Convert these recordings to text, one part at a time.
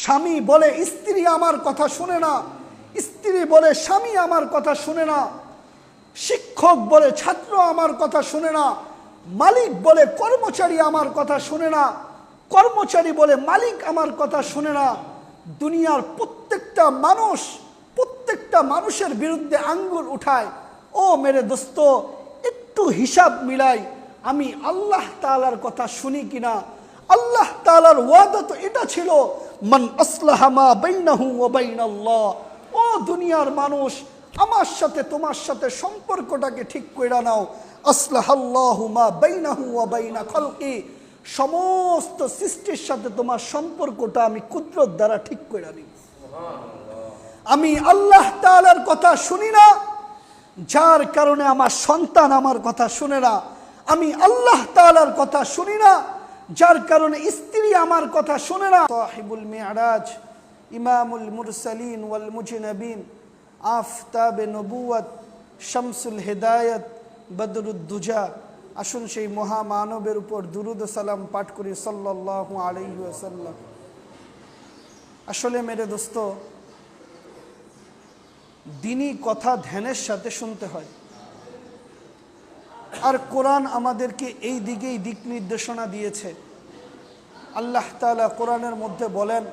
স্বামী বলে স্ত্রী আমার কথা শুনে না, স্ত্রী বলে স্বামী আমার কথা শুনে না, শিক্ষক বলে ছাত্র আমার কথা শুনে না, মালিক বলে কর্মচারী আমার কথা শুনে না, কর্মচারী বলে মালিক আমার কথা শুনে না। দুনিয়ার প্রত্যেকটা মানুষের বিরুদ্ধে আঙ্গুল উঠায়। ও মেরে দোস্ত, একটু হিসাব মিলাই, আমি আল্লাহ তাআলার কথা শুনি কিনা? আল্লাহ তাআলার ওয়াদা তো এটা ছিল, মান আসলাহা মা বাইনাহু ওয়া বাইনাল্লাহ। ও দুনিয়ার মানুষ, আমার সাথে তোমার সাথে সম্পর্কটাকে ঠিক কইরা নাও। আসলাহাল্লাহু মা বাইনাহু ওয়া বাইনা খালকি, সমস্ত সৃষ্টির সাথে তোমার সম্পর্কটা আমি কুদরত দ্বারা ঠিক কইরা নিব। আমি আল্লাহ তাআলার কথা শুনি না, যার কারণে আমার সন্তান আমার কথা শুনে না। আমি আল্লাহ তাআলার কথা শুনি না, যার কারণে স্ত্রী আমার কথা শুনে না। সাহিবুল মি'রাজ, ইমামুল মুরসালিন ওয়াল মুজনাবিন, আফতাবে নবুয়ত, শামসুল হিদায়াত, বদরুদ্দুজা, আসুন সেই মহামানবের উপর দুরুদ ও সালাম পাঠ করি সাল্লাল্লাহু আলাইহি ওয়াসাল্লাম। আসলে মেরে দোস্ত, দ্বীনি কথা ধ্যানের সাথে শুনতে হয়। আর কোরআন আমাদেরকে এই দিকেই দিক নির্দেশনা দিয়েছে। আল্লাহ তাআলা কোরআনের মধ্যে বলেন,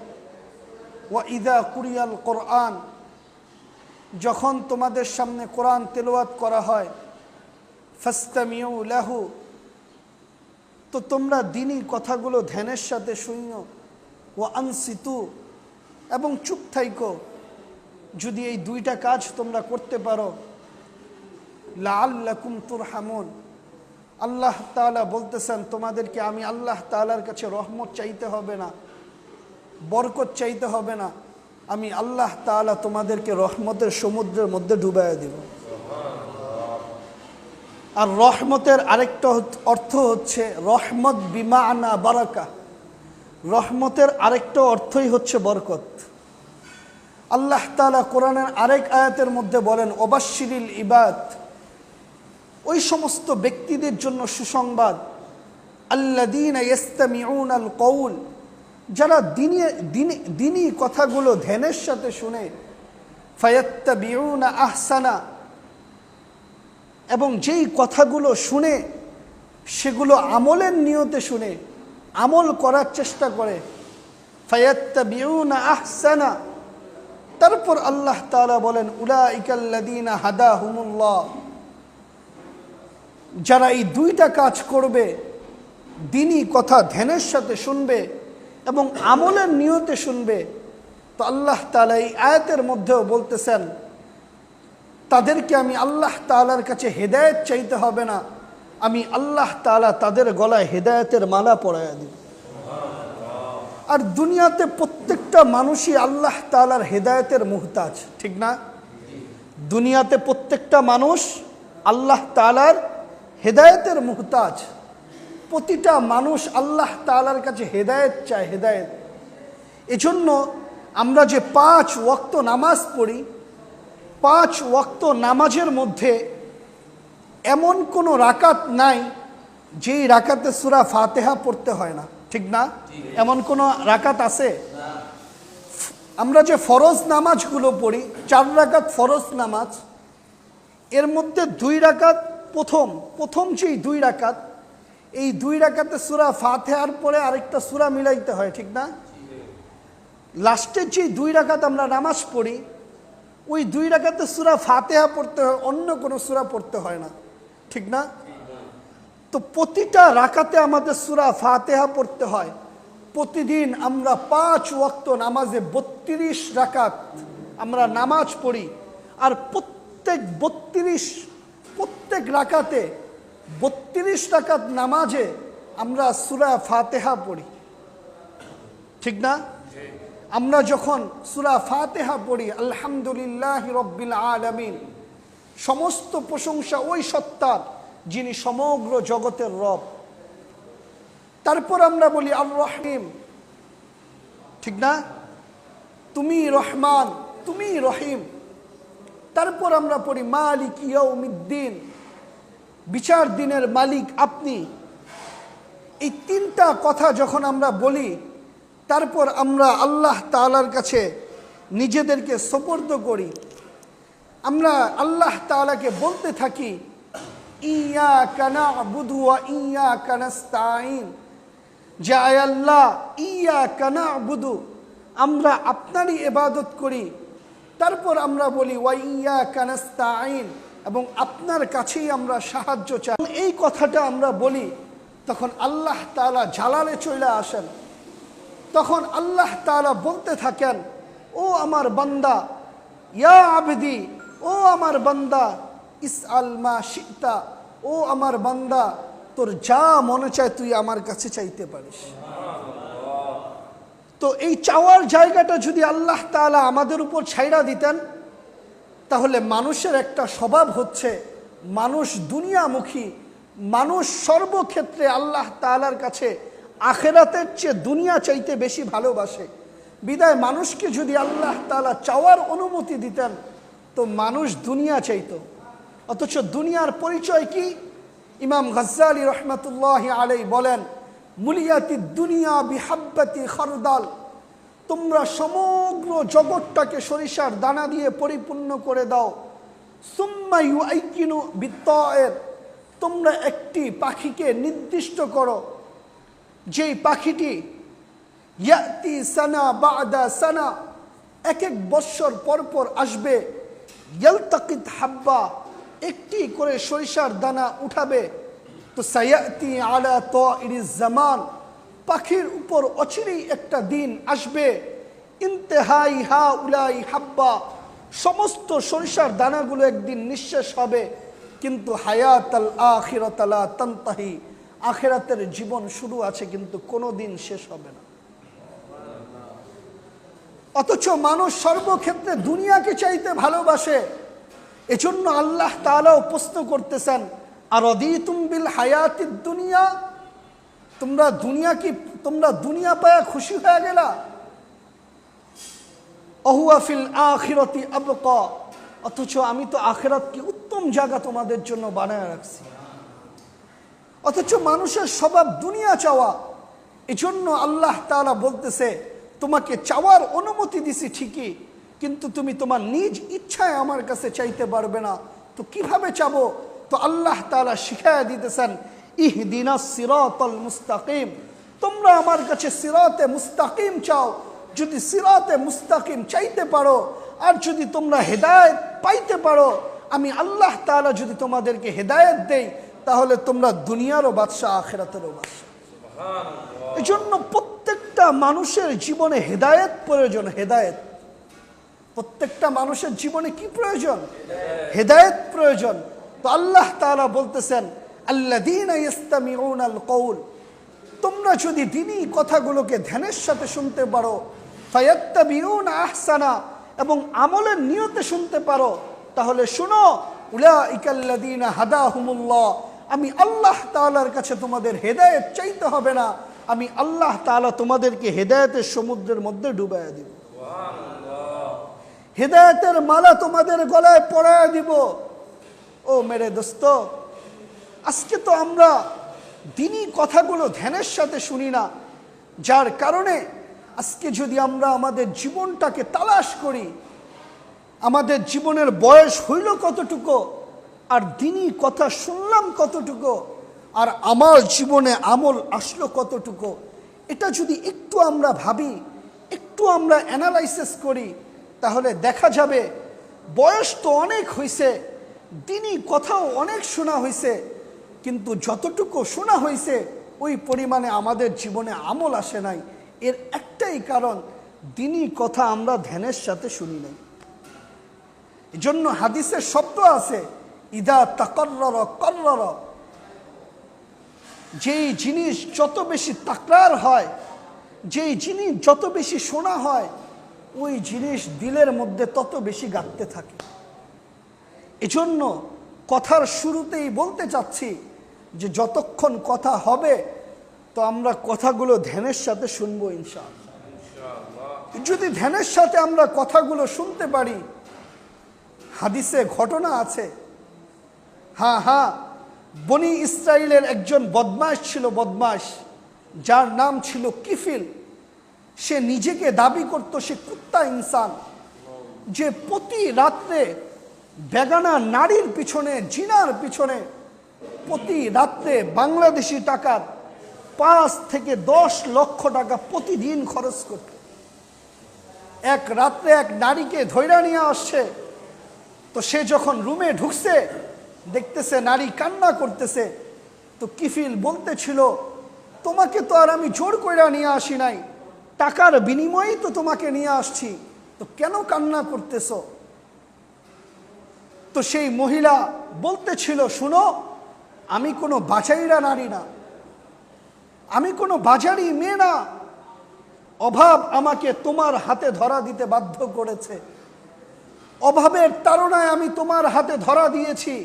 ওয়া ইযা কুরিয়াল কোরআন, যখন তোমাদের সামনে কোরআন তেলাওয়াত করা হয়, ফাসতামিউ লাহু, তো তোমরা দ্বীনি কথাগুলো ধ্যানের সাথে শুনো। ওয়া আনসিতু, এবং চুপ থাইকো। যদি এই দুইটা কাজ তোমরা করতে পারো, লাআল্লাকুম তুরহামুন, আল্লাহ তাআলা বলতেছেন তোমাদেরকে আমি আল্লাহ তাআলার কাছে রহমত চাইতে হবে না, বরকত চাইতে হবে না, আমি আল্লাহ তাআলা তোমাদেরকে রহমতের সমুদ্রের মধ্যে ডুবাইয়া দিব। আর রহমতের আরেকটা অর্থ হচ্ছে রহমত বিমাআনা বারাকা। রহমতের আরেকটা অর্থই হচ্ছে বরকত। আল্লাহ তাআলা কোরআনের আরেক আয়াতের মধ্যে বলেন, ওয়াবাশশিরিল ইবাদ, ওই সমস্ত ব্যক্তিদের জন্য সুসংবাদ, আল্লাযীনা ইস্তামিউনাল কওল, যারা দ্বীনি কথাগুলো ধ্যানের সাথে শুনে, ফায়াত্তাবিউনা আহসানা, এবং যেই কথাগুলো শুনে সেগুলো আমলের নিয়তে শুনে আমল করার চেষ্টা করে, ফায়াত্তাবিউনা আহসানা। তারপর আল্লাহ তাআলা বলেন, উলাইকাল্লাযীনা হাদাহুমুল্লাহ, যারা এই দুইটা কাজ করবে, দ্বীনি কথা ধ্যানের সাথে শুনবে এবং আমলের নিয়তে শুনবে, তো আল্লাহ তাআলা এই আয়াতের মধ্যেও বলতেছেন তাদেরকে আমি আল্লাহ তাআলার কাছে হেদায়েত চাইতে হবে না, আমি আল্লাহ তাআলা তাদের গলায় হেদায়েতের মালা পরাইয়া দিব। আর দুনিয়াতে প্রত্যেকটা মানুষই আল্লাহ তাআলার হেদায়েতের মুহতাজ, ঠিক না? দুনিয়াতে প্রত্যেকটা মানুষ আল্লাহ তাআলার হেদায়েতের মুহতাজ। প্রতিটা মানুষ আল্লাহ তাআলার কাছে হেদায়েত চায়, হেদায়েত। এজন্য আমরা যে 5 ওয়াক্ত নামাজ পড়ি, 5 ওয়াক্ত নামাজের মধ্যে এমন কোনো রাকাত নাই যেই রাকাতে সূরা ফাতিহা পড়তে হয় না, ঠিক না? এমন কোনো রাকাত আছে? আমরা যে ফরজ নামাজগুলো পড়ি, 4 রাকাত ফরজ নামাজ, এর মধ্যে 2 রাকাত প্রথম যেই 2 রাকাত, এই 2 রাকাতে সূরা ফাতিহার পরে আরেকটা সূরা মিলাইতে হয়, ঠিক না? লাস্টের যেই 2 রাকাত আমরা নামাজ পড়ি, ওই 2 রাকাতে সূরা ফাতিহা পড়তে হয়, অন্য কোনো সূরা পড়তে হয় না, ঠিক না? তো প্রতিটা রাকাতে আমাদের সূরা ফাতিহা পড়তে হয়। প্রতিদিন আমরা 5 ওয়াক্ত নামাজে 32 রাকাত আমরা নামাজ পড়ি। আর প্রত্যেক রাকাতে 32 রাকাত নামাজে আমরা সূরা ফাতিহা পড়ি, ঠিক না? আমরা যখন সূরা ফাতিহা পড়ি, আলহামদুলিল্লাহি রাব্বিল আলামিন, সমস্ত প্রশংসা ওই সত্তার যিনি সমগ্র জগতের রব। তারপর আমরা বলি আর রহিম, ঠিক না? তুমি রহমান, তুমি রহিম। তারপর আমরা পড়ি মালিক ইয়াউমিদ্দিন, বিচার দিনের মালিক আপনি। এই 3টা কথা যখন আমরা বলি, তারপর আমরা আল্লাহ তাআলার কাছে নিজেদেরকে সোপর্দ করি। আমরা আল্লাহ তাআলাকে বলতে থাকি, ইয়্যাকা না'বুদু ওয়া ইয়্যাকা নাস্তাঈন, যে আয় আল্লাহ, ইয়্যাকা না'বুদু, আমরা আপনারই ইবাদত করি। তারপর আমরা বলি ওয়া ইয়্যাকা নাস্তাঈন, এবং আপনার কাছেই আমরা সাহায্য চাই। এই কথাটা আমরা বলি, তখন আল্লাহ তাআলা জালালে চলে আসেন। তখন আল্লাহ তাআলা বলতে থাকেন, ও আমার বান্দা, ইয়া আবদি, ও আমার বান্দা, ইসআল মা শিতা, ও আমার বান্দা, তোর যা মনে চায় তুই আমার কাছে চাইতে পারিস। তো এই চাওয়ার জায়গাটা যদি আল্লাহ তাআলা আমাদের উপর ছাইড়া দিতেন, তাহলে মানুষের একটা স্বভাব হচ্ছে মানুষ দুনিয়ামুখী, মানুষ সর্বক্ষেত্রে আল্লাহ তাআলার কাছে আখিরাতের চেয়ে দুনিয়া চাইতে বেশি ভালোবাসে। বিদায় মানুষকে যদি আল্লাহ তাআলা চাওয়ার অনুমতি দিতেন, তো মানুষ দুনিয়া চাইতো। অথচ দুনিয়ার পরিচয় কি? ইমাম গাজ্জালী রহমাতুল্লাহি আলাইহি বলেন, মুলিয়াতি দুনিয়া বিহাব্বাতি খারদাল, তোমরা সমগ্র জগৎটাকে সরিষার দানা দিয়ে পরিপূর্ণ করে দাও। সুম্মা ইউআইকিনু বিত্তায়ের, তোমরা একটি পাখিকে নির্দিষ্ট করো, যেই পাখিটি ইয়াতি সানা বাদা সানা, এক এক বৎসর পর পর আসবে। ইয়ালতাকিত হাব্বা, একটি করে সরিষার দানা উঠাবে। তো সায়াতি আলা তাইরিজ জামান, পাখির উপর অচিরেই একটা দিন আসবে। ইন্তেহাই হা উলাই হাব্বা, সমস্ত সরিষার দানাগুলো একদিন নিঃশেষ হবে। কিন্তু হায়াতাল আখিরাত লা তানতাহি, আখিরাতের জীবন শুরু আছে কিন্তু কোনো দিন শেষ হবে না। অথচ মানুষ সর্বক্ষেত্রে দুনিয়াকে চাইতে ভালোবাসে। এজন্য আল্লাহ তাআলাও প্রশ্ন করতেছেন, আরাদিতুম বিল হায়াতিদ দুনিয়া, তোমরা দুনিয়া পায়া খুশি হয়ে গেলা? ওহুয়া ফিল আখিরাতি আবকা, অথচ আমি তো আখিরাতকে উত্তম জায়গা তোমাদের জন্য বানায় রাখছি। অথচ মানুষের স্বভাব দুনিয়া চাওয়া। এজন্য আল্লাহ তাআলা বলতেছে, তোমাকে চাওয়ার অনুমতি দিছি ঠিকই, কিন্তু তুমি তোমার নিজ ইচ্ছায় আমার কাছে চাইতে পারবে না। তো কিভাবে চাবো? তো আল্লাহ তাআলা শিখায়া দিতেছেন, ইহদিনাস সিরাতাল মুস্তাকিম, তোমরা আমার কাছে সিরাতে মুস্তাকিম চাও। যদি সিরাতে মুস্তাকিম চাইতে পারো, আর যদি তোমরা হেদায়েত পাইতে পারো, আমি আল্লাহ তাআলা যদি তোমাদেরকে হেদায়েত দেই, তাহলে তোমরা দুনিয়ারও বাদশা, আখিরাতেরও বাদশা। এজন্য প্রত্যেকটা মানুষের জীবনে হেদায়েত প্রয়োজন। হেদায়েত প্রত্যেকটা মানুষের জীবনে কি প্রয়োজন? হেদায়েত প্রয়োজন। তো আল্লাহ তাআলা বলতেছেন, আল্লাযীনা ইস্তামিউনাল কওল, তোমরা যদি দ্বীনি কথাগুলোকে ধ্যানের সাথে শুনতে পারো, ফায়াত্তাবিউনা আহসানা, এবং আমলের নিয়তে শুনতে পারো, তাহলে শুনো, উলাইকাল্লাযীনা হাদাহুমুল্লাহ, আমি আল্লাহ তাআলার কাছে তোমাদের হেদায়েত চাইতে হবে না, আমি আল্লাহ তাআলা তোমাদেরকে হেদায়েতের সমুদ্রের মধ্যে ডুবাইয়া দিব। হেদায়েতের মালা তোমাদের গলায় পরায়া দিব। ও মেরে দোস্ত, আজকে তো আমরা দ্বীনি কথাগুলো ধ্যানের সাথে শুনি না, যার কারণে আজকে যদি আমরা আমাদের জীবনটাকে তালাশ করি, আমাদের জীবনের বয়স হইল কতটুকু, আর দ্বীনি কথা শুনলাম কতটুকু, আর আমার জীবনে আমল আসলো কতটুকু, এটা যদি একটু আমরা ভাবি, একটু আমরা অ্যানালাইসিস করি, তাহলে দেখা যাবে বয়স তো অনেক হয়েছে, দ্বীনি কথাও অনেক শোনা হয়েছে, কিন্তু যতটুকু শোনা হয়েছে ওই পরিমাণে আমাদের জীবনে আমল আসে নাই। এর একটাই কারণ, দ্বীনি কথা আমরা ধ্যানের সাথে শুনি নাই। এজন্য হাদিসের শব্দ আছে, ইদা তাকাররার কাররার, যেই জিনিস যত বেশি তাকরার হয়, যেই জিনিস যত বেশি শোনা হয়, ওই জিনিস দিলের মধ্যে তত বেশি গাঁথতে থাকে। এজন্য কথার শুরুতেই বলতে চাচ্ছি যে যতক্ষণ কথা হবে, তো আমরা কথাগুলো ধ্যানের সাথে শুনবো ইনশাআল্লাহ। যদি ধ্যানের সাথে আমরা কথাগুলো শুনতে পারি, হাদিসে ঘটনা আছে, হ্যাঁ, বনি ইসরাইলের একজন বদমাশ ছিল, বদমাশ, যার নাম ছিল কিফিল। সে নিজেকে দাবি করত সে কুত্তা ইনসান, যে প্রতি রাত্রে বেগানা নারীর পিছনে, জিনার পিছনে প্রতি রাত্রে বাংলাদেশি টাকার 5 থেকে 10 লক্ষ টাকা প্রতিদিন খরচ করত। এক রাত্রে এক নারীকে ধৈর্য নিয়ে আসছে, তো সে যখন রুমে ঢুকছে দেখতেছে নারী কান্না করতেছে, তো কিফিল বলতেছিল তোমাকে তো আর আমি জোর কইরা নিয়ে আসি নাই, টাকার বিনিময়েই তো তোমাকে নিয়ে আসছি, তো কেন কান্না করতেছ? তো সেই মহিলা বলতেছিল শুনো, আমি কোনো বাজাইরা নারী না, আমি কোনো বাজারি মেয়ে না, অভাব আমাকে তোমার হাতে ধরা দিতে বাধ্য করেছে, অভাবের তাড়নায় আমি তোমার হাতে ধরা দিয়েছি,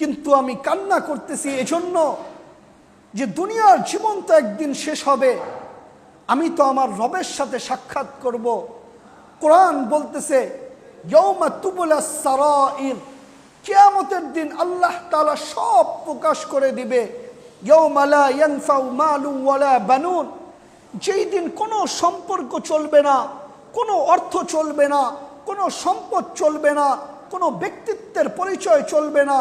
কিন্তু আমি কান্না করতেছি এজন্য যে দুনিয়ার জীবন তো একদিন শেষ হবে, আমি তো আমার রবের সাথে সাক্ষাৎ করব। কোরআন বলতেছে ইয়াউমা তুবলাস সারাইর, কিয়ামতের দিন আল্লাহ তাআলা সব প্রকাশ করে দিবে। ইয়াউমা লা ইয়ানফাউ মালু ওয়ালা বানুন, যেই দিন কোনো সম্পর্ক চলবে না, কোনো অর্থ চলবে না, কোনো সম্পদ চলবে না, কোনো ব্যক্তিত্বের পরিচয় চলবে না,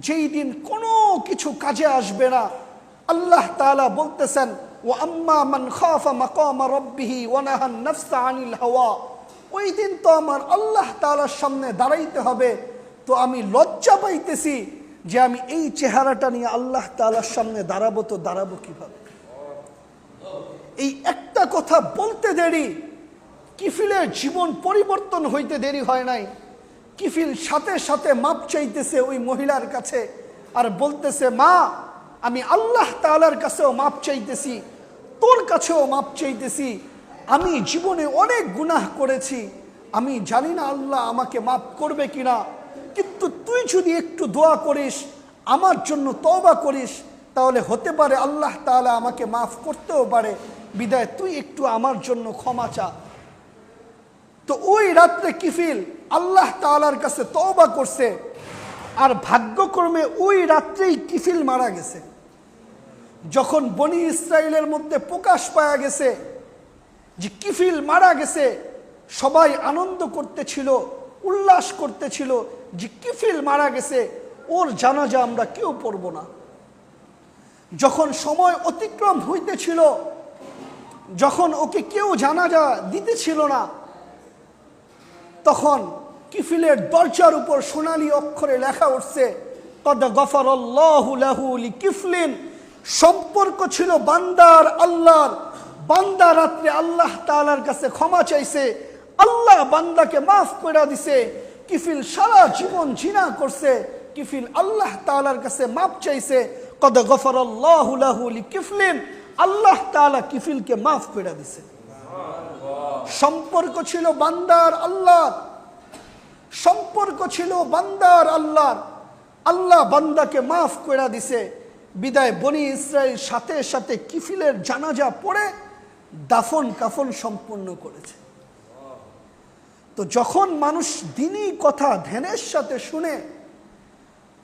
যেই দিন কোনো কিছু কাজে আসবে না। আল্লাহ তাআলা বলতেছেন ওয়া আম্মা মান খাফা মাকামা রাব্বিহি ওয়া নাহান নাফসা আনিল হাওয়া, ওই দিন তো আমার আল্লাহ তাআলার সামনে দাঁড়াইতে হবে, তো আমি লজ্জা পাইতেছি যে আমি এই চেহারাটা নিয়ে আল্লাহ তাআলার সামনে দাঁড়াবো, তো দাঁড়াবো কিভাবে? এই একটা কথা বলতে দেরি, কিফিলের জীবন পরিবর্তন হইতে দেরি হয় নাই। কিফিল সাথে সাথে মাপ চাইতেছে ওই মহিলার কাছে, আর বলতেছে মা, আমি আল্লাহ তাআলার কাছেও মাপ চাইতেছি, তোর কাছেও মাপ চাইতেছি, আমি জীবনে অনেক গুনাহ করেছি, আমি জানি না আল্লাহ আমাকে মাপ করবে কিনা, কিন্তু তুই যদি একটু দোয়া করিস, আমার জন্য তওবা করিস, তাহলে হতে পারে আল্লাহ তাআলা আমাকে মাফ করতেও পারে, বিদায় তুই একটু আমার জন্য ক্ষমা চা। তো ওই রাত্রে কিফিল আল্লাহ তাআলার কাছে তওবা করছে, আর ভাগ্যক্রমে ওই রাত্রেই কিফিল মারা গেছে। যখন বনি ইসরাইলের মধ্যে প্রকাশ পাওয়া গেছে যে কিফিল মারা গেছে, সবাই আনন্দ করতেছিল, উল্লাস করতেছিল যে কিফিল মারা গেছে, ওর জানাজা আমরা কেউ পড়ব না। যখন সময় অতিক্রম হইতেছিল, যখন ওকে কেউ জানাজা দিতেছিল না, তখন কিফিলের দরজার উপর সোনালী অক্ষরে লেখা উঠছে কদ গফারাল্লাহু লাহু লিকিফলিন। সম্পর্ক ছিল বান্দার আল্লাহর, বান্দা রাত্রে আল্লাহ তাআলার কাছে ক্ষমা চাইছে, আল্লাহ বান্দাকে মাফ করে দিছে। কিফিল সারা জীবন জিনা করছে, কিফিল আল্লাহ তাআলার কাছে মাফ চাইছে, কদ গফারাল্লাহু লাহু লিকিফলিন, আল্লাহ তাআলা কিফিলকে মাফ করে দিছে। সম্পর্ক ছিল বান্দার আল্লাহ, সম্পর্ক ছিল বান্দার আল্লাহ, আল্লাহ বান্দাকে মাফ করে দিছে, বিদায় বনি ইসরাইল সাথে সাথে কিফিলের জানাজা পড়ে দাফন কাফন সম্পূর্ণ করেছে। তো যখন মানুষ দ্বীনি কথা ধ্যানের সাথে শুনে,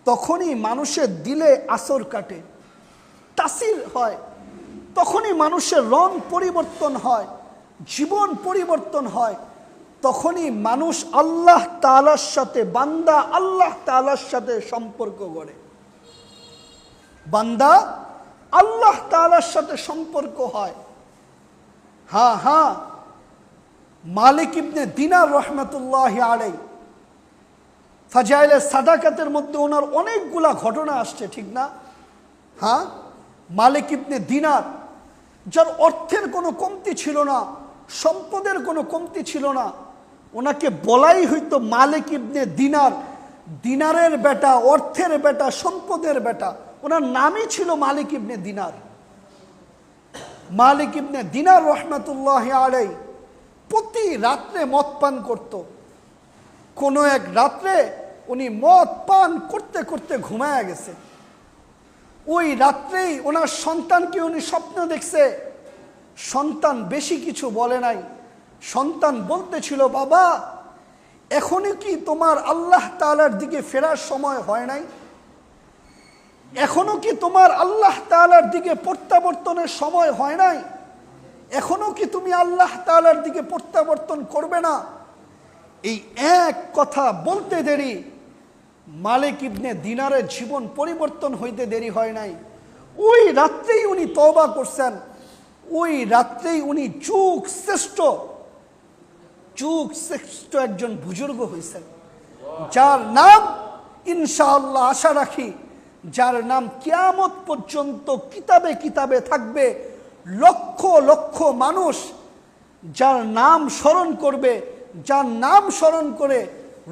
তখনই মানুষের দিলে আসর কাটে, তাসির হয়, তখনই মানুষের রং পরিবর্তন হয়, জীবন পরিবর্তন হয়, তখনই মানুষ আল্লাহ তাআলার সাথে, বান্দা আল্লাহ তাআলার সাথে সম্পর্ক গড়ে, বান্দা আল্লাহ তাআলার সাথে সম্পর্ক হয়। হ্যাঁ হ্যাঁ, মালিক ইবনে দিনার রহমতুল্লাহ আলাইহি ফাজাইলে সাদাকাতের মধ্যে ওনার অনেকগুলা ঘটনা আসছে, ঠিক না? হ্যাঁ, মালিক ইবনে দিনার, যার অর্থের কোনো কমতি ছিল না, সম্পদের কোনো কমতি ছিল না, ওনাকে বলাই হইতো মালিক ইবনে দিনার, দিনারের বেটা, অর্থের বেটা, সম্পদের বেটা, ওনার নামই ছিল মালিক ইবনে দিনার। মালিক ইবনে দিনার রহমতুল্লাহ আলাইহি প্রতি রাত্রে মদ পান করত। কোনো এক রাত্রে উনি মদ পান করতে করতে ঘুমায়া গেছে। ওই রাত্রেই ওনার সন্তানকে উনি স্বপ্ন দেখছে। সন্তান বেশি কিছু বলে নাই, সন্তান বলতেছিল বাবা, এখনই কি তোমার আল্লাহ তাআলার দিকে ফেরার সময় হয় নাই? এখনো কি তোমার আল্লাহ তাআলার দিকে প্রত্যাবর্তনের সময় হয় নাই? এখনো কি তুমি আল্লাহ তাআলার দিকে প্রত্যাবর্তন করবে না? এই এক কথা বলতে দেরি মালিক ইবনে দিনারের জীবন পরিবর্তন হইতে দেরি হয় নাই। ওই রাত্রেই উনি তওবা করছেন, ওই রাত্রেই উনি যুগ শ্রেষ্ঠ একজন বুজুর্গ হয়েছেন, যার নাম ইনশাআল্লাহ আশা রাখি, যার নাম কিয়ামত পর্যন্ত কিতাবে কিতাবে থাকবে। লক্ষ লক্ষ মানুষ যার নাম স্মরণ করবে, যার নাম স্মরণ করে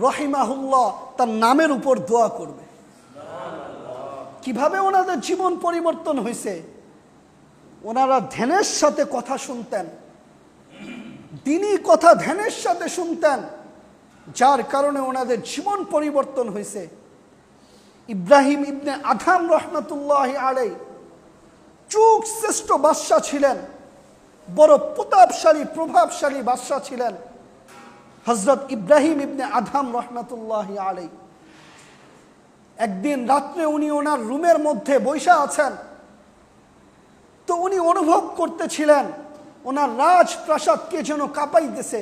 রহিমাহুল্লাহ তার নামের উপর দোয়া করবে। কিভাবে ওনাদের জীবন পরিবর্তন হয়েছে? ওনারা ধ্যানের সাথে কথা শুনতেন, দিনই কথা ধ্যানের সাথে শুনতেন, যার কারণে ওনাদের জীবন পরিবর্তন হয়েছে। ইব্রাহিম ইবনে আদহাম রহমতুল্লাহি আলাইহি যুগ শ্রেষ্ঠ বাদশা ছিলেন, বড় প্রতাপশালী প্রভাবশালী বাদশা ছিলেন হযরত ইব্রাহিম ইবনে আদহাম রহমতুল্লাহি আলাইহি। একদিন রাত্রে উনি ওনার রুমের মধ্যে বসে আছেন, তো উনি অনুভব করতেছিলেন ওনার রাজপ্রাসাদ কে যেন কাঁপাইতেছে।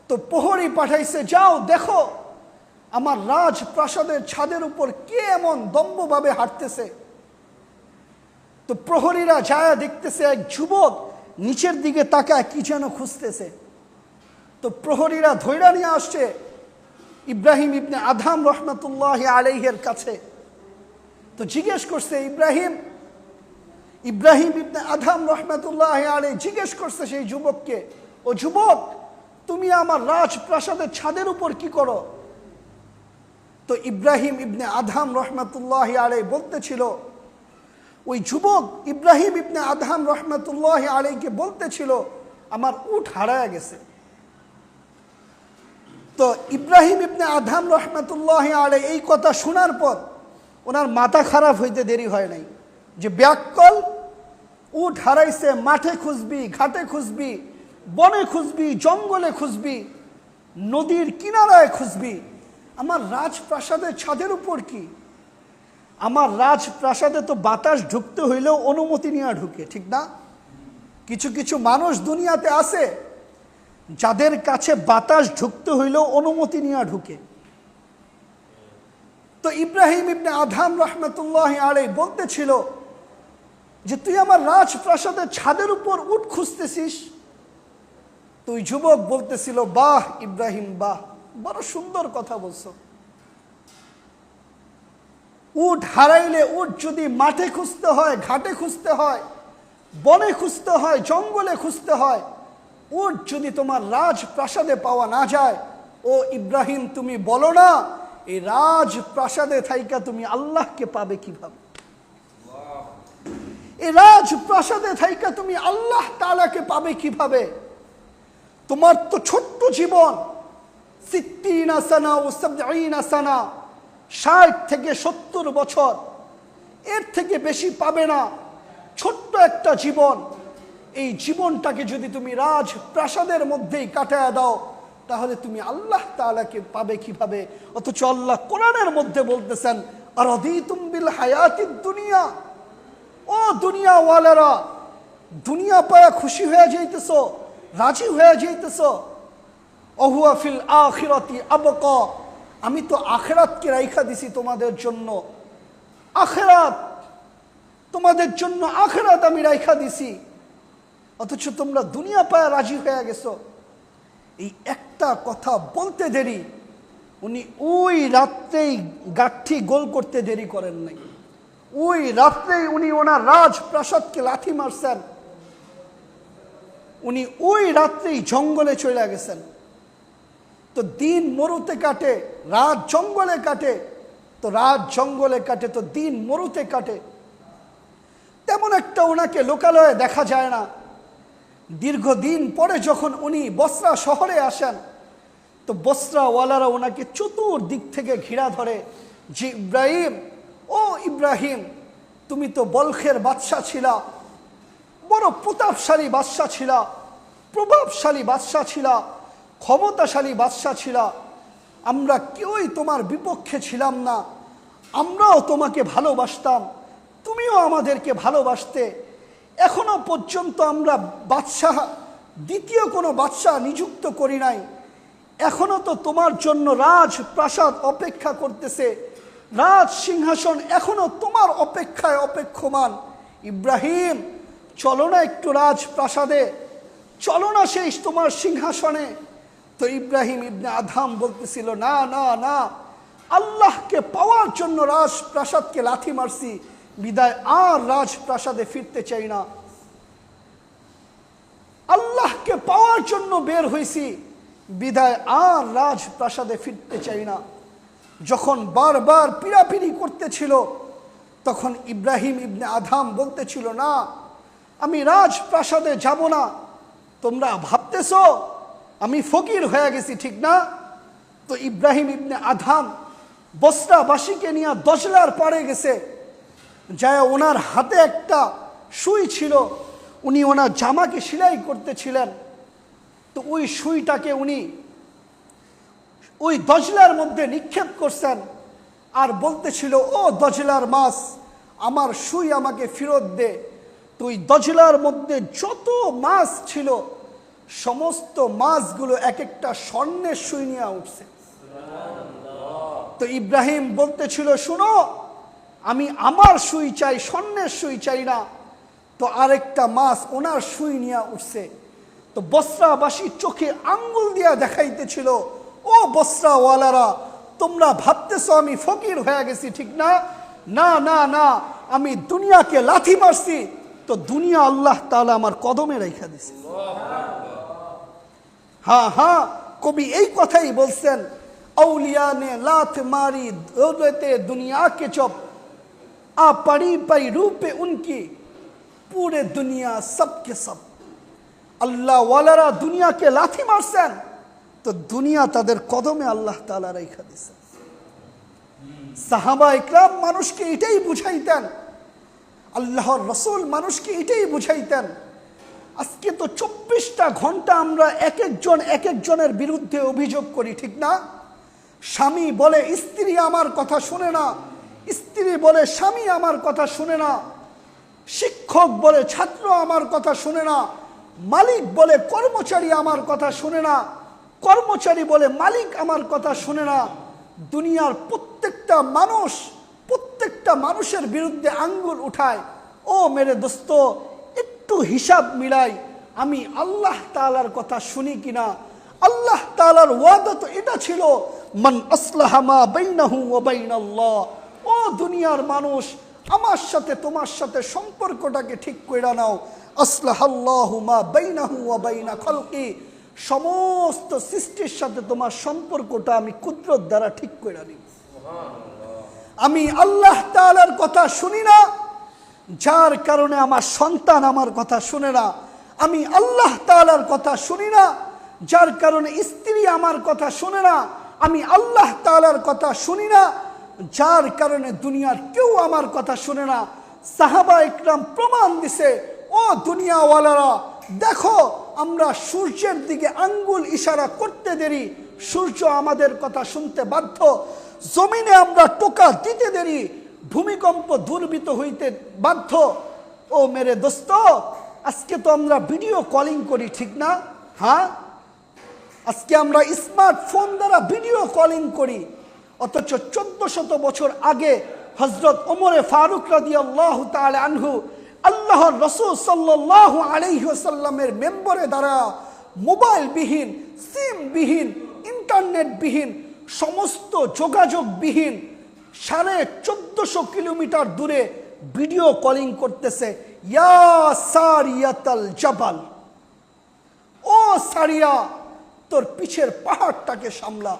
তো প্রহরী পাঠাইছে, যাও দেখো আমার রাজপ্রাসাদের ছাদের উপর কে এমন দম্ভভাবে হাঁটতেছে। তো প্রহরীরা যায় দেখতেছে এক যুবক নিচের দিকে তাকায় কি যেন খুঁজতেছে। তো প্রহরীরা ধৈর্য নিয়ে আসছে ইব্রাহিম ইবনে আদহাম রহমতুল্লাহি আলাইহির কাছে। তো জিজ্ঞেস করছে ইব্রাহিম ইবনে আদহাম রহমতুল্লাহি আলাইহি জিজ্ঞেস করছে সেই যুবককে, ও যুবক, তুমি আমার রাজপ্রাসাদের ছাদের উপর কি করো? তো ইব্রাহিম ইবনে আদহাম রহমতুল্লাহি আলাইহি বলতেছিল, ওই যুবক ইব্রাহিম ইবনে আদহাম রহমতুল্লাহি আলাইহিকে বলতেছিল, আমার উট হারায় গেছে। তো ইব্রাহিম ইবনে আদহাম রহমতুল্লাহি আলাইহি এই কথা শোনার পর ওনার মাথা খারাপ হইতে দেরি হয় নাই, যে ব্যাককল উট হারাইছে, মাঠে খুঁজবি, ঘাটে খুঁজবি, বনে খুঁজবি, জঙ্গলে খুঁজবি, নদীর কিনারায় খুঁজবি, আমার রাজপ্রাসাদের ছাদের উপর কি? আমার রাজপ্রাসাদে তো বাতাস ঢুকতে হইলেও অনুমতি নিয়ে ঢুকে, ঠিক না? কিছু কিছু মানুষ দুনিয়াতে আছে যাদের কাছে বাতাস ঢুকতে হইলেও অনুমতি নিয়ে ঢুকে। তো ইব্রাহিম ইবনে আদহাম রহমতুল্লাহি আলাইহি বলতেছিল যে তুই আমার রাজপ্রাসাদের ছাদের উপর উট খুঁজতেছিস? তুই যুবক বলতেছিল, বাহ ইব্রাহিম বাহ, বড় সুন্দর কথা বলছো। উট হারাইলে, উট যদি মাঠে খুঁজতে হয়, ঘাটে খুঁজতে হয়, বনে খুঁজতে হয়, জঙ্গলে খুঁজতে হয়, উট যদি তোমার রাজপ্রাসাদে পাওয়া না যায়, ও ইব্রাহিম তুমি বলো না এই রাজপ্রাসাদে থাইকা তুমি আল্লাহকে পাবে কিভাবে? এই রাজপ্রাসাদে থাইকা তুমি আল্লাহ তাআলাকে পাবে কিভাবে? তোমার তো ছোট্ট জীবন, 60 সানা ও 70 সানা, 60 থেকে 70 বছর, এর থেকে বেশি পাবে না। ছোট্ট একটা জীবন, এই জীবনটাকে যদি তুমি রাজপ্রাসাদের মধ্যেই কাটায় দাও, তাহলে তুমি আল্লাহ তাআলাকে পাবে কিভাবে? অথচ আল্লাহ কোরআনের মধ্যে বলতেছেন, আরাদিতুম বিল হায়াতিদ দুনিয়া, ও দুনিয়া ওয়ালারা, দুনিয়া পায়া খুশি হয়ে যাইতেছো, রাজি হয়ে যাইতেছো, ওহুয়া ফিল আখিরাতি আবকা, আমি তো আখিরাতকে রাইখা দিছি তোমাদের জন্য, আখিরাত তোমাদের জন্য, আখিরাত আমি রাইখা দিছি, অথচ তোমরা দুনিয়া পায়া রাজি হয়ে গেছো। এই একটা কথা বলতে দেরি উনি ওই রাত্রেই গাঠি গোল করতে দেরি করেন নাই। ওই রাত্রেই উনি ওনার রাজপ্রাসাদকে লাথি মারছেন, উনি ওই রাত্রেই জঙ্গলে চলে গেছেন। তো দিন মরুতে কাটে, রাত জঙ্গলে কাটে, তো রাত জঙ্গলে কাটে, তো দিন মরুতে কাটে। তেমন একটা ওনাকে লোকালয়ে দেখা যায় না। দীর্ঘদিন পরে যখন উনি বসরা শহরে আসেন, তো বসরাওয়ালারা ওনাকে চতুর্দিক থেকে ঘিরা ধরে, যে ইব্রাহিম, ও ইব্রাহিম, তুমি তো বলখের বাদশাহ ছিলা, বড় প্রতাপশালী বাদশাহ ছিলা, প্রভাবশালী বাদশাহ ছিলা, ক্ষমতাশালী বাদশাহ ছিলা, আমরা কেউই তোমার বিপক্ষে ছিলাম না, আমরাও তোমাকে ভালোবাসতাম, তুমিও আমাদেরকে ভালোবাসতে। এখনো পর্যন্ত আমরা বাদশাহ, দ্বিতীয় কোনো বাদশাহ নিযুক্ত করি নাই। এখনো তো তোমার জন্য রাজপ্রাসাদ অপেক্ষা করতেছে, রাজ সিংহাসন এখনো তোমার অপেক্ষায় অপেক্ষমান। ইব্রাহিম, চলো না একটু রাজপ্রাসাদে, চলো না সেই তোমার সিংহাসনে। তো ইব্রাহিম ইবনে আদহাম বলতেছিল, না না না, আল্লাহকে পাওয়ার জন্য রাজপ্রাসাদকে লাথি মারছি, বিদায় আর রাজপ্রাসাদে ফিরতে চাই না। আল্লাহকে পাওয়ার জন্য বের হয়েছি, বিদায় আর রাজপ্রাসাদে ফিরতে চাই না। যখন বারবার পিড়াপিড়ি করতেছিল, তখন ইব্রাহিম ইবনে আদহাম বলতেছিল, না আমি রাজপ্রাসাদে যাব না। তোমরা ভাবতেছ আমি ফকির হয়ে গেছি, ঠিক না? তো ইব্রাহিম ইবনে আদহাম বসরাবাসীকে নিয়ে দজলার পাড়ে গেছে, যায় ওনার হাতে একটা সুই ছিল, উনি ওনার জামাকে সেলাই করতেছিলেন। তো ওই সুইটাকে উনি ওই দজলার মধ্যে নিক্ষেপ করছেন আর বলতেছিল, ও দজলার মাছ, আমার সুই আমাকে ফেরত দে। তো ওই দজলার মধ্যে যত মাছ ছিল, সমস্ত মাছগুলো এক একটা স্বর্ণের সুই নিয়ে উঠছে। তো ইব্রাহিম বলতেছিল, শুনো, আমি আমার সুই চাই, স্বর্ণের সুই চাই না। তো আরেকটা মাছ ওনার সুই নিয়ে উঠছে। তো বসরাবাসী চোখে আঙ্গুল দিয়া দেখাইতেছিল, ও বসরাওয়ালারা, তোমরা ভাবতেছো আমি ফকির হয়ে গেছি, ঠিক না? না না না, আমি দুনিয়াকে লাথি মারছি, তো দুনিয়া আল্লাহ তাআলা আমার কদমে রেখা দিছে। হ্যাঁ হ্যাঁ, কবি এই কথাই বলছেন, औलिया ने लात मारी दौलते दुनिया के चुप आ पड़ी पई रूपे उनकी पूरे दुनिया सब के सब। আল্লাহ ওয়ালারা দুনিয়াকে লাথি মারছেন, তো দুনিয়া তাদের কদমে আল্লাহ তাআলা রেখা দিয়েছেন। সাহাবা ইকরাম মানুষকে এটাই বুঝাইতেন, আল্লাহর রাসূল মানুষকে এটাই বুঝাইতেন। আজকে তো 24টা ঘন্টা আমরা এক একজনের বিরুদ্ধে অভিযোগ করি, ঠিক না? স্বামী বলে স্ত্রী আমার কথা শুনে না, স্ত্রী বলে স্বামী আমার কথা শুনে না, শিক্ষক বলে ছাত্র আমার কথা শুনে না, মালিক বলে কর্মচারী আমার কথা শুনে না, কর্মচারী বলে মালিক আমার কথা শুনে না। দুনিয়ার প্রত্যেকটা মানুষের বিরুদ্ধে আঙ্গুল উঠায়। ও মেরে দোস্ত, একটু হিসাব মিলাই, আমি আল্লাহ তাআলার কথা শুনি কিনা? আল্লাহ তাআলার ওয়াদা তো এটা ছিল, মান আসলাহা মা বাইনাহু ওয়া বাইনাল্লাহ। ও দুনিয়ার মানুষ, আমার সাথে তোমার সাথে সম্পর্কটাকে ঠিক কইরা নাও। আসলাহাল্লাহু মা বাইনাহু ওয়া বাইনা খালকি, সমস্ত সৃষ্টির সাথে তোমার সম্পর্কটা আমি কুদরত দ্বারা ঠিক কইরা নিব। আমি আল্লাহ তাআলার কথা শুনি না, যার কারণে আমার সন্তান আমার কথা শুনে না। আমি আল্লাহ তাআলার কথা শুনি না, যার কারণে স্ত্রী আমার কথা শুনে না। আমি আল্লাহ তাআলার কথা শুনি না, যার কারণে দুনিয়ার কেউ আমার কথা শুনে না। সাহাবা ইকরাম প্রমাণ দিছে, ও দুনিয়াওয়ালারা দেখো, আমরা সূর্যের দিকে আঙ্গুল ইশারা করতে দেরি, সূর্য আমাদের কথা শুনতে বাধ্য। জমিনে আমরা টোকা দিতে দেরি, ভূমিকম্প দুর্বৃত হইতে বাধ্য। ও মেরে দোস্ত, আজকে তো আমরা ভিডিও কলিং করি, ঠিক না? হ্যাঁ, আজকে আমরা স্মার্টফোন দ্বারা ভিডিও কলিং করি, অথচ 1400 বছর আগে হযরত ওমরে ফারুক রাদিয়াল্লাহু তাআলা আনহু আল্লাহর রাসূল সাল্লাল্লাহু আলাইহি ওয়াসাল্লামের মেম্বরে দ্বারা মোবাইল বিহীন, সিম বিহীন, ইন্টারনেট বিহীন, সমস্ত যোগাযোগ বিহীন 1450 কিলোমিটার দূরে ভিডিও কলিং করতেছে। ইয়া সারিয়াতাল জাবাল, ও সারিয়া, তোর পিছের পাহাড়টাকে সামলা।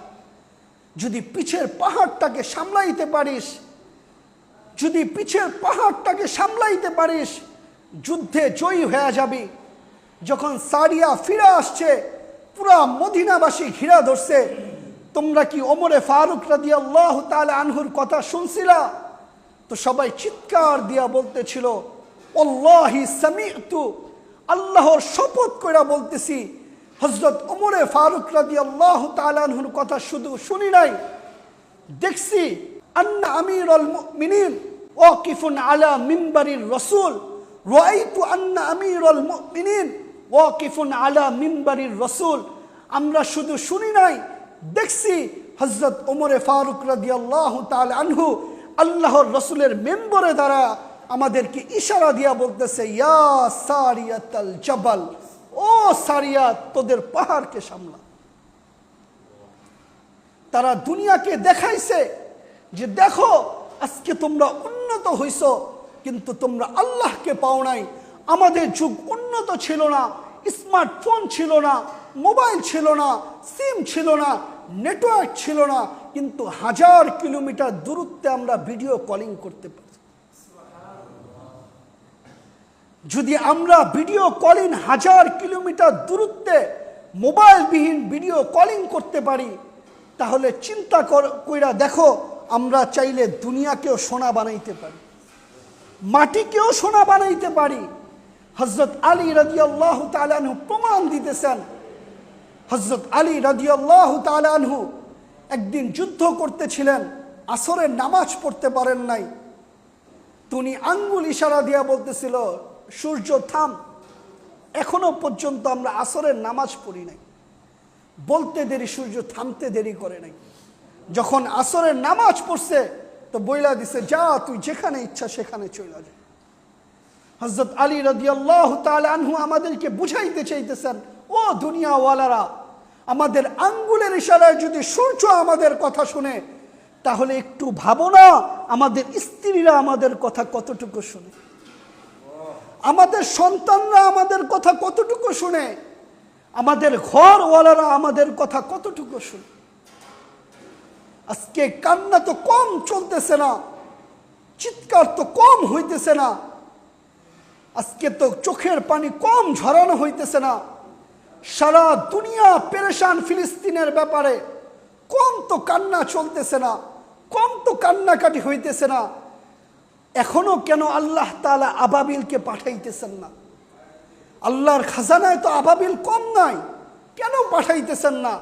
যদি পিছের পাহাড়টাকে সামলাইতে পারিস, যদি পিছের পাহাড়টাকে সামলাইতে পারিস, যুদ্ধে জয়ী হয়ে যাবি। যখন সারিয়া ফিরে আসছে, পুরা মদিনাবাসী ঘিরা ধরছে। তোমরা কি ওমরে ফারুক রাদিয়াল্লাহু তাআলা আনহুর কথা শুনছিলা? তো সবাই চিৎকার দিয়া বলতেছিল, আল্লাহি সামি'তু, আল্লাহর শপথ কইরা বলতেছি, হযরত ওমরে ফারুক রাদিয়াল্লাহু তাআলা আনহুর কথা শুধু শুনি নাই, দেখছি আন্না আমিরুল মুমিনিন ওয়াকিফুন আলা মিম্বারির রাসূল রাআইতু আন্না আমিরুল মুমিনিন ওয়াকিফুন আলা মিম্বারির রাসূল, আমরা শুধু শুনি নাই, দেখছি হযরত ওমর ফারুক রাদিয়াল্লাহু তাআলা আনহু আল্লাহর রাসূলের মেম্বরে দ্বারা আমাদেরকে ইশারা দিয়া বলতেছে, ইয়া সারিয়াতাল জাবাল, ও সারিয়া, তোদের পাহাড়কে সামলা। তারা দুনিয়াকে দেখাইছে যে দেখো আজকে তোমরা উন্নত হইছো, কিন্তু তোমরা আল্লাহকে পাও নাই। আমাদের যুগ উন্নত ছিল না, স্মার্টফোন ছিল না, মোবাইল ছিল না, সিম ছিল না, নেটওয়ার্ক ছিল না, কিন্তু 1000 কিলোমিটার দূরত্বে আমরা ভিডিও কলিং করতে পারি। যদি আমরা ভিডিও কলিং 1000 কিলোমিটার দূরত্বে মোবাইলবিহীন ভিডিও কলিং করতে পারি, তাহলে চিন্তা কইরা দেখো আমরা চাইলে দুনিয়াকেও সোনা বানাইতে পারি, মাটিকেও সোনা বানাইতে পারি। হযরত আলী রাদিয়াল্লাহু তাআলা আনহু প্রমাণ দিতেছেন। হযরত আলী রাদিয়াল্লাহু তাআলা আনহু একদিন যুদ্ধ করতেছিলেন, আসরের নামাজ পড়তে পারেন নাই। তিনি আঙ্গুল ইশারা দিয়া বলতেছিল, সূর্য থাম, এখনো পর্যন্ত আমরা আসরের নামাজ পড়ি নাই। বলতে দেরি, সূর্য থামতে দেরি করে নাই। যখন আসরের নামাজ পড়ছে তো বইলা দিছে, যা তুই যেখানে ইচ্ছা সেখানে চলে যা। হযরত আলী রাদিয়াল্লাহু তাআলা আনহু আমাদেরকে বুঝাইতে চাইতেছেন, ও দুনিয়াওয়ালারা, আমাদের আঙ্গুলের ইশারায় যদি সূর্য আমাদের কথা শুনে, তাহলে একটু ভাবো না আমাদের স্ত্রীরা আমাদের কথা কতটুকু শুনে, আমাদের সন্তানরা আমাদের কথা কতটুকু শুনে, আমাদের ঘরওয়ালারা আমাদের কথা কতটুকু শুনে। আজকে কান্না তো কম চলতেছে না, চিৎকার তো কম হইতেছে না, আজকে তো চোখের পানি কম ঝরানো হইতেছে না। সারা দুনিয়া পেরেশান ফিলিস্তিনের ব্যাপারে, কম তো কান্না চলতেছে না, কম তো কান্নাকাটি হইতেছে না। এখনো কেন আল্লাহ তাআলা আবাবিলকে পাঠাইতেছেন না? আল্লাহর খাজানায় তো আবাবিল কম নাই, কেন পাঠাইতেছেন না?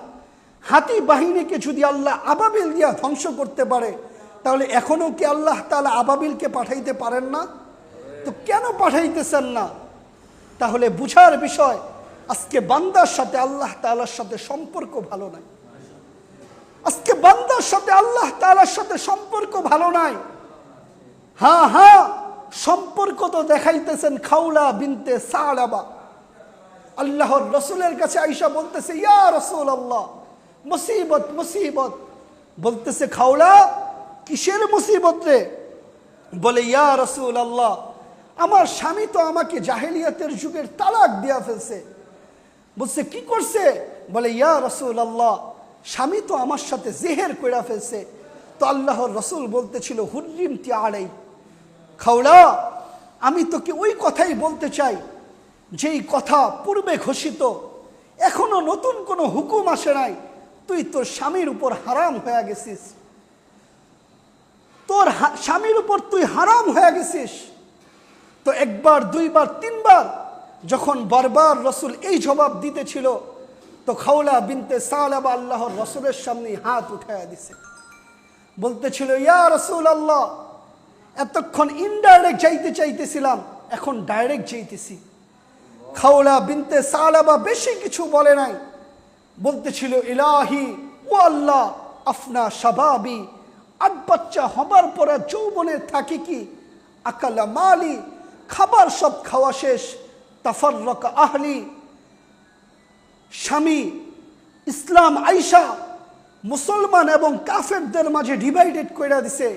হাতি বাহিনীকে যদি আল্লাহ আবাবিল দিয়া ধ্বংস করতে পারে, তাহলে এখনো কি আল্লাহ তাআলা আবাবিলকে পাঠাইতে পারেন না? তো কেন পাঠাইতেছেন না? তাহলে বুঝার বিষয়, আজকে বান্দার সাথে আল্লাহ তাআলার সাথে সম্পর্ক ভালো নাই। আজকে বান্দার সাথে আল্লাহ তাআলার সাথে সম্পর্ক ভালো নাই। হ্যাঁ হ্যাঁ, সম্পর্ক তো দেখাইতেছেন খাওলা বিনতে সালাবা। আল্লাহর রাসূলের কাছে আয়েশা বলতেছে, ইয়া রাসূলুল্লাহ, মুসিবত মুসিবত। বলতেছে, খাওলা কিসের মুসিবত রে? বলে, ইয়া রাসূলুল্লাহ, আমার স্বামী তো আমাকে জাহেলিয়াতের যুগের তালাক দিয়া ফেলছে। বলছে, কি করছে? বলে, ইয়া রাসূলুল্লাহ, স্বামী তো আমার সাথে জেহের কইরা ফেলছে। তো আল্লাহর রাসূল বলতেছিল, হুররিমতি আলাই। খাওলা, আমি তোকে ওই কথাই বলতে চাই যেই কথা পূর্বে ঘোষিত, এখনো নতুন কোনো হুকুম আসে নাই। তুই তোর স্বামীর উপর হারাম হয়ে গেছিস, তোর স্বামীর উপর তুই হারাম হয়ে গেছিস। তো একবার, দুইবার, তিনবার যখন বারবার রাসূল এই জবাব দিতেছিল, তো খাওলা বিনতে সালাবা আল্লাহর রাসূলের সামনে হাত উঠায়া দিছে। বলতেছিল, ইয়া রাসূলুল্লাহ, এতক্ষণ ইনডাইরেক্ট যাইতে চাইতেছিলাম, এখন ডাইরেক্ট যাইতেছি। খাওলা বিনতে সালাবা বেশি কিছু বলে নাই, বলতেছিল, ইলাহি ও আল্লাহ, আফনা শাবাবি, 8 বাচ্চা হবার পরে যৌবনে থাকি কি, আকালা মালি, খাবার সব খাওয়া শেষ, তাফাররাকা আহলি, স্বামী ইসলাম আয়েশা মুসলমান এবং কাফেরদের মাঝে ডিভাইডেড কইরা দিছে।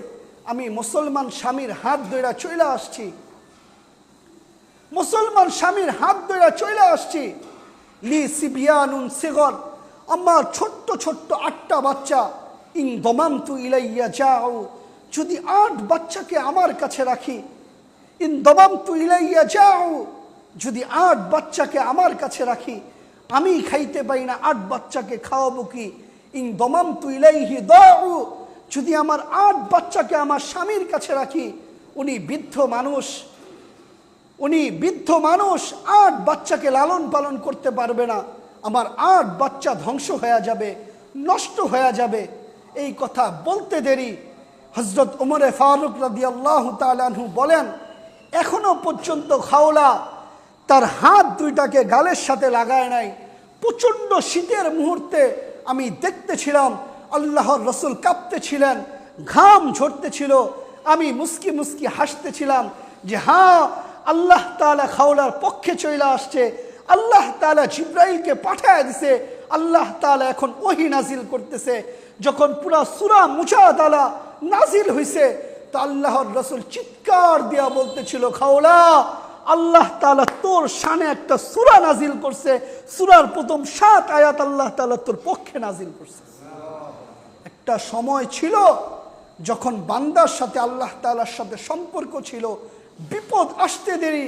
আমি মুসলমান স্বামীর হাত ধইরা চইলা আসছি, মুসলমান স্বামীর হাত ধইরা চইলা আসছি। লি সিবিয়ানুন সিগর, আমার ছোট্ট ছোট্ট 8টা বাচ্চা। ইন দমামতু ইলাইয়া যাও, যদি 8 বাচ্চাকে আমার কাছে রাখি। ইন দমামতু ইলাইয়া যাও, যদি 8 বাচ্চাকে আমার কাছে রাখি, আমি খাইতে পাই না, 8 বাচ্চাকে খাওয়াবো কি? ইন দমামতু ইলাইহি দাউ, যদি আমার 8 বাচ্চাকে আমার স্বামীর কাছে রাখি, উনি বৃদ্ধ মানুষ, 8 বাচ্চাকে লালন পালন করতে পারবে না, আমার 8 বাচ্চা ধ্বংস হয়ে যাবে, নষ্ট হয়ে যাবে। এই কথা বলতে দেরি হযরত ওমর ফারুক রাদিয়াল্লাহু তাআলা আনহু বলেন, এখনো পর্যন্ত খাওলা তার হাত দুইটাকে গালের সাথে লাগায় নাই। প্রচণ্ড শীতের মুহূর্তে আমি দেখতেছিলাম আল্লাহর রসুল কাঁপতেছিলেন, ঘাম ঝরতেছিল। আমি মুস্কি মুস্কি হাসতেছিলাম যে হ্যাঁ, আল্লাহ তাআলা খাওলার পক্ষে চলে আসছে। আল্লাহ তাআলা জিব্রাইলকে পাঠায় দিছে। আল্লাহ তাআলা এখন ওহী নাজিল করতেছে। যখন পুরা সূরা মুজাদালা নাজিল হইছে তো আল্লাহর রাসূল চিৎকার দিয়া বলতেছিল, খাওলা, আল্লাহ তাআলা তোর শানে একটা সূরা নাজিল করছে। সূরার প্রথম 7 আয়াত আল্লাহ তাআলা তোর পক্ষে নাজিল করছে। একটা সময় ছিল যখন বান্দার সাথে আল্লাহ তাআলার সাথে সম্পর্ক ছিল, বিপদ আসতে দেরি,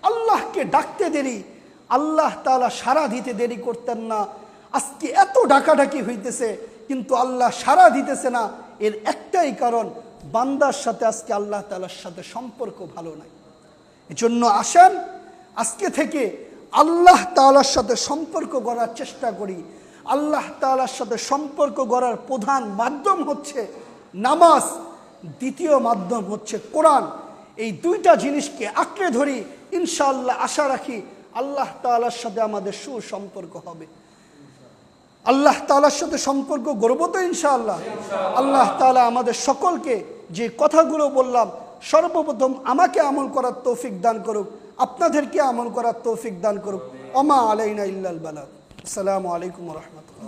আল্লাহকে ডাকতে দেরি, আল্লাহ তাআলা সাড়া দিতে দেরি করতেন না। আজকে এত ডাকাডাকি হইতেছে কিন্তু আল্লাহ সাড়া দিতেছে না। এর একটাই কারণ, বান্দার সাথে আজকে আল্লাহ তাআলার সাথে সম্পর্ক ভালো নাই। এজন্য আসেন আজকে থেকে আল্লাহ তাআলার সাথে সম্পর্ক গড়ার চেষ্টা করি। আল্লাহ তাআলার সাথে সম্পর্ক গড়ার প্রধান মাধ্যম হচ্ছে নামাজ, দ্বিতীয় মাধ্যম হচ্ছে কোরআন। এই দুইটা জিনিসকে আঁকড়ে ধরি, ইনশাআল্লাহ আশা রাখি আল্লাহ তাআলার সাথে আমাদের সুসম্পর্ক হবে। আল্লাহ তাআলার সাথে সম্পর্ক গড়ব তো ইনশাআল্লাহ। আল্লাহ তাআলা আমাদের সকলকে যে কথাগুলো বললাম সর্বপ্রথম আমাকে আমল করার তৌফিক দান করুক, আপনাদেরকে আমল করার তৌফিক দান করুক। ওমা আলাইনা ইল্লাল বালাগ। আসসালামু আলাইকুম ওয়া রাহমাতুল্লাহ।